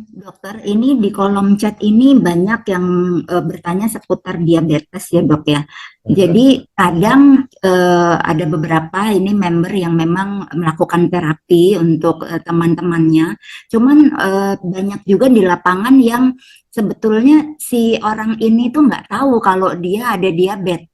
Dokter, ini di kolom chat ini banyak yang bertanya seputar diabetes ya dok ya. Aha. Jadi kadang ada beberapa ini member yang memang melakukan terapi untuk teman-temannya. Cuman banyak juga di lapangan yang sebetulnya si orang ini tuh nggak tahu kalau dia ada diabetes.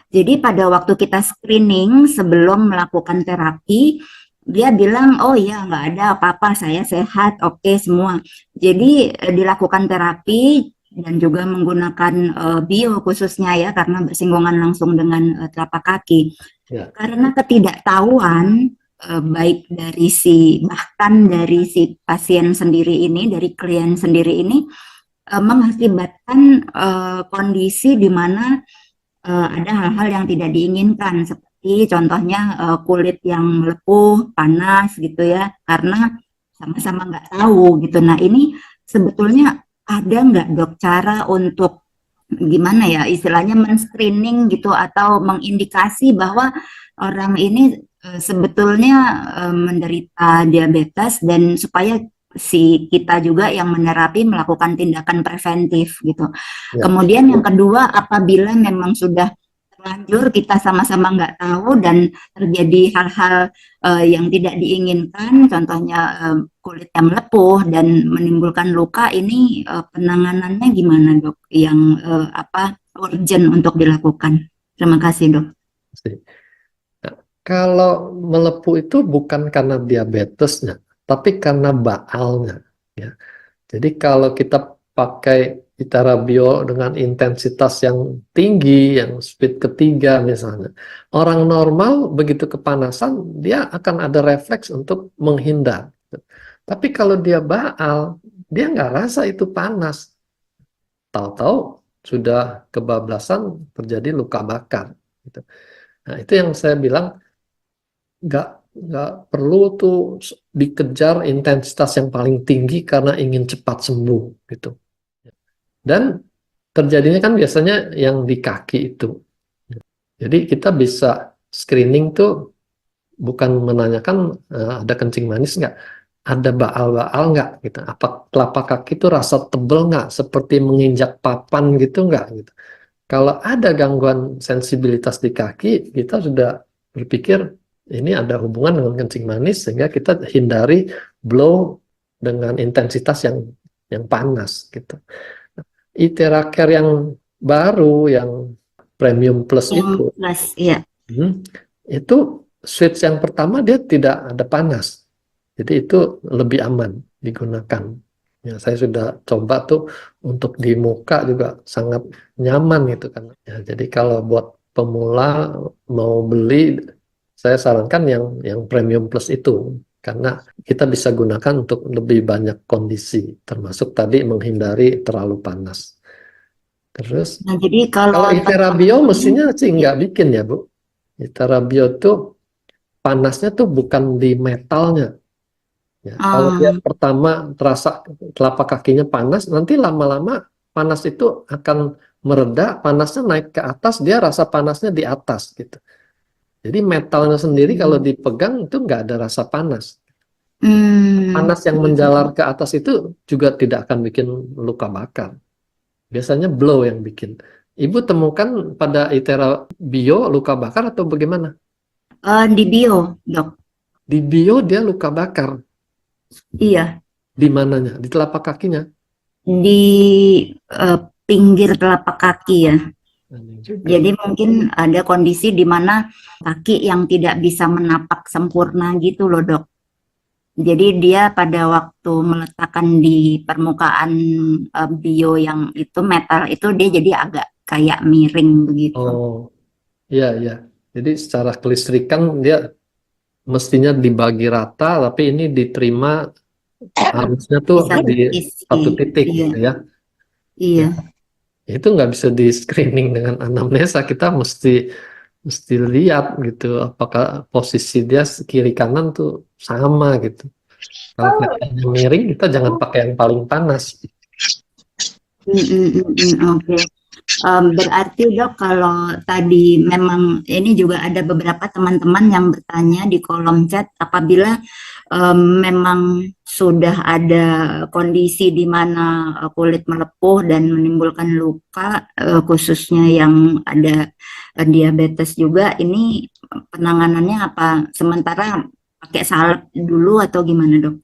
Jadi pada waktu kita screening sebelum melakukan terapi, dia bilang, oh iya nggak ada apa-apa, saya sehat, oke semua. Jadi dilakukan terapi dan juga menggunakan bio khususnya ya, karena bersinggungan langsung dengan telapak kaki. Ya, Karena ketidaktahuan, baik dari bahkan dari si pasien sendiri ini, dari klien sendiri ini, mengakibatkan kondisi di mana ada hal-hal yang tidak diinginkan seperti contohnya kulit yang lepuh, panas gitu ya, karena sama-sama nggak tahu gitu. Nah ini sebetulnya ada nggak dok cara untuk gimana ya istilahnya men-screening gitu atau mengindikasi bahwa orang ini sebetulnya menderita diabetes dan supaya si kita juga yang menerapi melakukan tindakan preventif gitu. ya. Kemudian yang kedua, apabila memang sudah terlanjur kita sama-sama nggak tahu dan terjadi hal-hal yang tidak diinginkan, contohnya kulit yang melepuh dan menimbulkan luka, ini penanganannya gimana dok? Yang apa urgent untuk dilakukan? Terima kasih dok. Pasti. Nah, kalau melepuh itu bukan karena diabetesnya, tapi karena baalnya. Ya. Jadi kalau kita pakai Itarabio dengan intensitas yang tinggi, yang speed ketiga misalnya, orang normal begitu kepanasan, dia akan ada refleks untuk menghindar. Tapi kalau dia baal, dia nggak rasa itu panas. Tahu-tahu sudah kebablasan terjadi luka bakar. Gitu. Nah, itu yang saya bilang nggak nggak perlu tuh dikejar intensitas yang paling tinggi karena ingin cepat sembuh gitu. Dan terjadinya kan biasanya yang di kaki itu. Jadi kita bisa screening tuh bukan menanyakan ada kencing manis nggak, ada baal-baal nggak gitu. Apa telapak kaki itu rasa tebel nggak, seperti menginjak papan gitu nggak gitu. Kalau ada gangguan sensibilitas di kaki, kita sudah berpikir ini ada hubungan dengan kencing manis sehingga kita hindari blow dengan intensitas yang panas gitu. Itera Care yang baru yang Premium Plus Yang itu, plus ya. hmm, itu switch yang pertama dia tidak ada panas. Jadi itu lebih aman digunakan. Ya, saya sudah coba tuh untuk di muka juga sangat nyaman gitu kan. Ya, jadi kalau buat pemula mau beli, saya sarankan yang Premium Plus itu karena kita bisa gunakan untuk lebih banyak kondisi, termasuk tadi menghindari terlalu panas. Terus Nah jadi kalau kalau Iterabio teman-teman mestinya sih ya, nggak bikin ya Bu. Iterabio tuh panasnya tuh bukan di metalnya. Ya, kalau dia um, pertama terasa telapak kakinya panas, nanti lama-lama panas itu akan mereda, panasnya naik ke atas, dia rasa panasnya di atas gitu. Jadi metalnya sendiri kalau dipegang itu nggak ada rasa panas. Panas yang menjalar hmm, ke atas itu juga tidak akan bikin luka bakar. Biasanya blow yang bikin. Ibu temukan pada Itera Bio luka bakar atau bagaimana? di bio dok. Di Bio dia luka bakar. Iya, Di mananya? Di telapak kakinya. di eh, pinggir telapak kaki ya. Aneh juga. Jadi mungkin ada kondisi di mana kaki yang tidak bisa menapak sempurna gitu loh dok. Jadi dia pada waktu meletakkan di permukaan bio yang itu metal itu dia jadi agak kayak miring begitu. Oh, iya, iya. Jadi secara kelistrikan dia mestinya dibagi rata, tapi ini diterima harusnya tuh Di satu di sisi. satu titik Iya, gitu ya. Ya, iya. itu nggak bisa di screening dengan anamnesa. Kita mesti mesti lihat gitu, apakah posisi dia kiri kanan tuh sama gitu. Kalau kelihatannya miring, kita jangan pakai yang paling panas. Oke. Berarti dok, kalau tadi memang ini juga ada beberapa teman-teman yang bertanya di kolom chat apabila memang sudah ada kondisi di mana kulit melepuh dan menimbulkan luka, khususnya yang ada diabetes juga, ini penanganannya apa? Sementara pakai salep dulu atau gimana dok?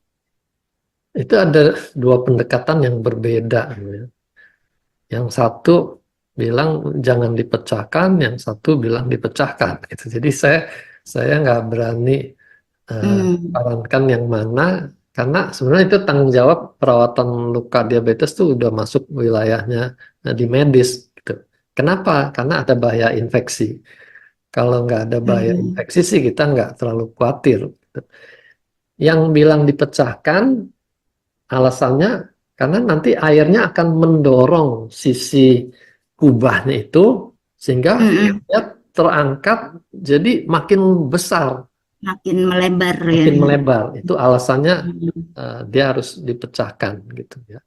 Itu ada dua pendekatan yang berbeda, gitu ya. Yang satu bilang jangan dipecahkan, yang satu bilang dipecahkan. Gitu. Jadi saya nggak berani Hmm, sarankan yang mana, karena sebenarnya itu tanggung jawab perawatan luka diabetes tuh udah masuk wilayahnya di medis. Gitu. Kenapa? Karena ada bahaya infeksi. Kalau nggak ada bahaya hmm, infeksi sih kita nggak terlalu khawatir. Gitu. Yang bilang dipecahkan alasannya karena nanti airnya akan mendorong sisi kubahnya itu sehingga hmm, dia terangkat jadi makin besar, makin melebar ya. makin melebar. Itu alasannya Hmm. dia harus dipecahkan gitu ya.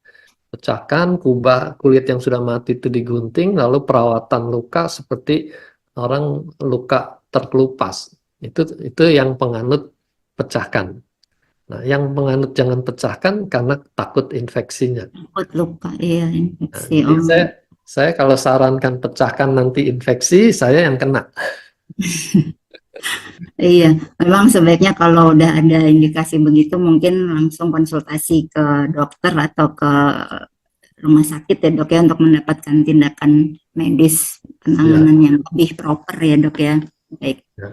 Pecahkan kubah kulit yang sudah mati itu digunting, lalu perawatan luka seperti orang luka terkelupas. Itu yang penganut pecahkan. Nah, yang penganut jangan pecahkan karena takut infeksinya. Takut luka, iya Nah, infeksi. jadi Oh. saya kalau sarankan pecahkan nanti infeksi, saya yang kena. Iya, memang sebaiknya kalau udah ada indikasi begitu mungkin langsung konsultasi ke dokter atau ke rumah sakit ya dok ya untuk mendapatkan tindakan medis penanganan Siap. yang lebih proper ya dok ya. Baik, Ya.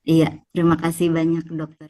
iya terima kasih banyak dokter.